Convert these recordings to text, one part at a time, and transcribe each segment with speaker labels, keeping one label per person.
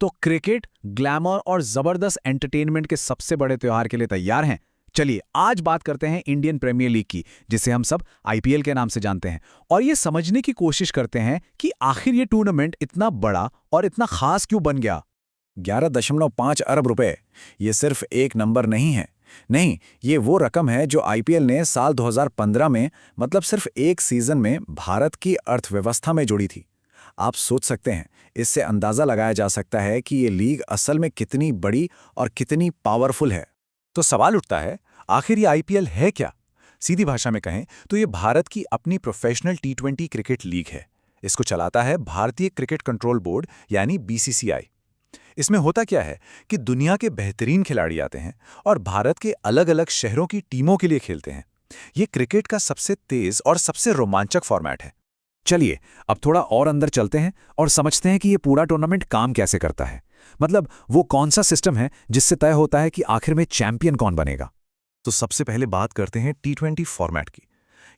Speaker 1: तो cricket, glamour और जबरदस्त एंटरटेनमेंट के सबसे बड़े त्योहार के लिए तैयार हैं। चलिए आज बात करते हैं इंडियन प्रीमियर लीग की, जिसे हम सब आईपीएल के नाम से जानते हैं, और ये समझने की कोशिश करते हैं कि आखिर ये टूर्नामेंट इतना बड़ा और इतना खास क्यों बन गया।
Speaker 2: 11.5 अरब रुपए, ये सिर्फ एक नंबर नहीं है। नहीं, ये वो रकम है जो आईपीएल ने साल 2015 में, मतलब सिर्फ एक सीजन में, भारत की अर्थव्यवस्था में जोड़ी थी। आप सोच सकते हैं, इससे अंदाजा लगाया जा सकता है कि ये लीग असल में कितनी बड़ी और कितनी पावरफुल है।
Speaker 3: तो सवाल उठता है, आखिर ये आईपीएल है क्या? सीधी भाषा में कहें तो ये भारत की अपनी प्रोफेशनल टी20 क्रिकेट लीग है। इसको चलाता है भारतीय क्रिकेट कंट्रोल बोर्ड यानी बीसीसीआई। इसमें होता क्या है कि दुनिया के बेहतरीन खिलाड़ी आते हैं और भारत के अलग अलग शहरों की टीमों के लिए खेलते हैं। ये क्रिकेट का सबसे तेज और सबसे रोमांचक फॉर्मेट है।
Speaker 1: चलिए अब थोड़ा और अंदर चलते हैं और समझते हैं कि ये पूरा टूर्नामेंट काम कैसे करता है। मतलब वो कौन सा सिस्टम है जिससे तय होता है कि आखिर में चैंपियन कौन बनेगा।
Speaker 3: तो सबसे पहले बात करते हैं टी20 फॉर्मेट की।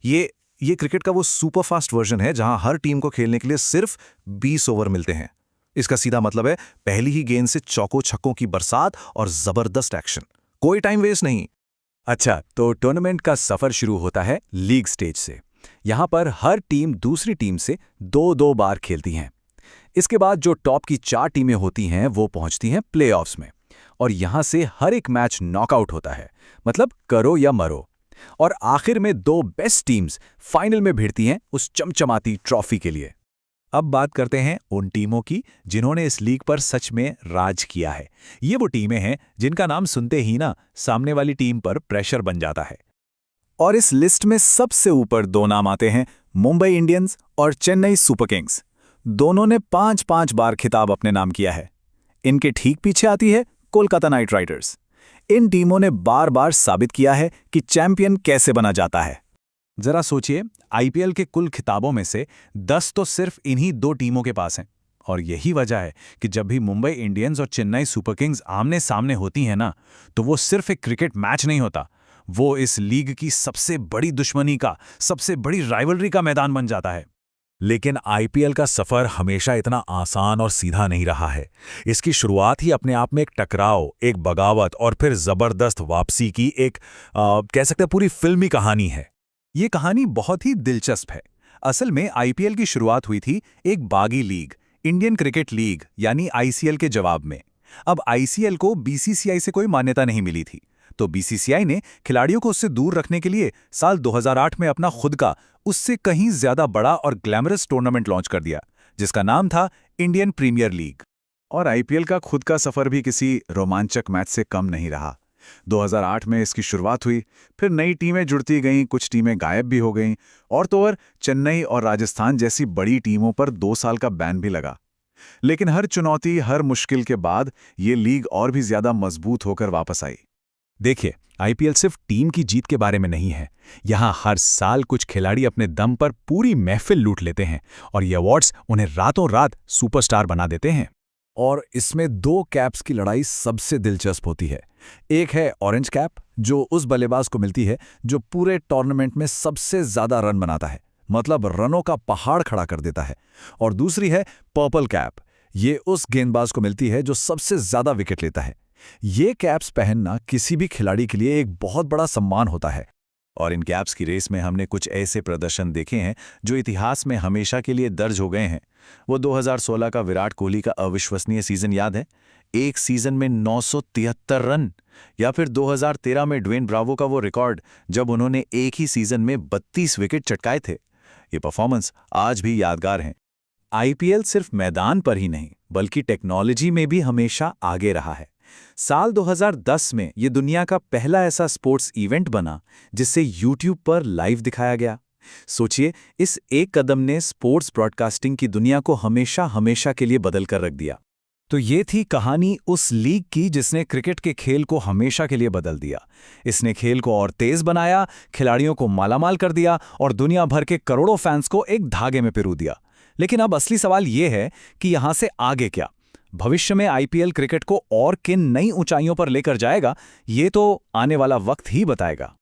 Speaker 3: ये क्रिकेट का वो सुपरफास्ट वर्जन है जहां हर टीम को खेलने के लिए सिर्फ 20 ओवर मिलते हैं। इसका सीधा मतलब है पहली ही गेंद से चौकों छक्कों की बरसात और जबरदस्त एक्शन, कोई टाइम वेस्ट नहीं।
Speaker 1: अच्छा, तो टूर्नामेंट का सफर शुरू होता है लीग स्टेज से। यहां पर हर टीम दूसरी टीम से दो दो बार खेलती हैं। इसके बाद जो टॉप की 4 टीमें होती हैं वो पहुंचती हैं प्लेऑफ्स में, और यहां से हर एक मैच नॉकआउट होता है, मतलब करो या मरो। और आखिर में 2 बेस्ट टीम्स फाइनल में भिड़ती हैं उस चमचमाती ट्रॉफी के लिए।
Speaker 3: अब बात करते हैं उन टीमों की जिन्होंने इस लीग पर सच में राज किया है। ये वो टीमें हैं जिनका नाम सुनते ही ना सामने वाली टीम पर प्रेशर बन जाता है।
Speaker 2: और इस लिस्ट में सबसे ऊपर 2 नाम आते हैं, मुंबई इंडियंस और चेन्नई सुपर किंग्स। दोनों ने 5-5 बार खिताब अपने नाम किया है। इनके ठीक पीछे आती है कोलकाता नाइट राइडर्स। इन टीमों ने बार बार साबित किया है कि चैंपियन कैसे बना जाता है।
Speaker 3: जरा सोचिए, आईपीएल के कुल खिताबों में से 10 तो सिर्फ इन्हीं 2 टीमों के पास हैं। और यही वजह है कि जब भी मुंबई इंडियंस और चेन्नई सुपर किंग्स आमने सामने होती हैं ना, तो वो सिर्फ एक क्रिकेट मैच नहीं होता, वो इस लीग की सबसे बड़ी दुश्मनी का, सबसे बड़ी राइवलरी का मैदान बन जाता है।
Speaker 4: लेकिन आईपीएल का सफर हमेशा इतना आसान और सीधा नहीं रहा है। इसकी शुरुआत ही अपने आप में एक टकराव, एक बगावत और फिर जबरदस्त वापसी की एक कह सकते हैं पूरी फिल्मी कहानी है।
Speaker 3: ये कहानी बहुत ही दिलचस्प है। असल में आईपीएल की शुरुआत हुई थी एक बागी लीग, इंडियन क्रिकेट लीग यानी आईसीएल के जवाब में। अब आईसीएल को बीसीसीआई से कोई मान्यता नहीं मिली थी, तो बीसीसीआई ने खिलाड़ियों को उससे दूर रखने के लिए साल 2008 में अपना खुद का, उससे कहीं ज्यादा बड़ा और ग्लैमरस टूर्नामेंट लॉन्च कर दिया, जिसका नाम था इंडियन प्रीमियर लीग।
Speaker 2: और आईपीएल का खुद का सफर भी किसी रोमांचक मैच से कम नहीं रहा। 2008 में इसकी शुरुआत हुई, फिर नई टीमें जुड़ती गईं, कुछ टीमें गायब भी हो गईं, और तो और चेन्नई और राजस्थान जैसी बड़ी टीमों पर 2 साल का बैन भी लगा। लेकिन हर चुनौती, हर मुश्किल के बाद ये लीग और भी ज्यादा मजबूत होकर वापस आई।
Speaker 4: देखिए, आईपीएल सिर्फ टीम की जीत के बारे में नहीं है। यहाँ हर साल कुछ खिलाड़ी अपने दम पर पूरी महफिल लूट लेते हैं और ये अवार्ड्स उन्हें रातों रात सुपरस्टार बना देते हैं।
Speaker 1: और इसमें 2 कैप्स की लड़ाई सबसे दिलचस्प होती है। एक है ऑरेंज कैप, जो उस बल्लेबाज को मिलती है जो पूरे टूर्नामेंट में सबसे ज्यादा रन बनाता है, मतलब रनों का पहाड़ खड़ा कर देता है। और दूसरी है पर्पल कैप, ये उस गेंदबाज को मिलती है जो सबसे ज्यादा विकेट लेता है। ये कैप्स पहनना किसी भी खिलाड़ी के लिए एक बहुत बड़ा सम्मान होता है।
Speaker 3: और इन कैप्स की रेस में हमने कुछ ऐसे प्रदर्शन देखे हैं जो इतिहास में हमेशा के लिए दर्ज हो गए हैं। वो 2016 का विराट कोहली का अविश्वसनीय सीजन याद है? एक सीजन में 973 रन। या फिर 2013 में ड्वेन ब्रावो का वो रिकॉर्ड जब उन्होंने एक ही सीजन में 32 विकेट चटकाए थे। ये परफॉर्मेंस आज भी यादगार हैं। आईपीएल सिर्फ मैदान पर ही नहीं, बल्कि टेक्नोलॉजी में भी हमेशा आगे रहा है। साल 2010 में ये दुनिया का पहला ऐसा स्पोर्ट्स इवेंट बना जिसे यूट्यूब पर लाइव दिखाया गया। सोचिए, इस एक कदम ने स्पोर्ट्स ब्रॉडकास्टिंग की दुनिया को हमेशा हमेशा के लिए बदल कर रख दिया।
Speaker 1: तो ये थी कहानी उस लीग की जिसने क्रिकेट के खेल को हमेशा के लिए बदल दिया। इसने खेल को और तेज बनाया, खिलाड़ियों को मालामाल कर दिया और दुनिया भर के करोड़ों फैंस को एक धागे में पिरो दिया। लेकिन अब असली सवाल ये है कि यहां से आगे क्या? भविष्य में आईपीएल क्रिकेट को और किन नई ऊंचाइयों पर लेकर जाएगा, ये तो आने वाला वक्त ही बताएगा।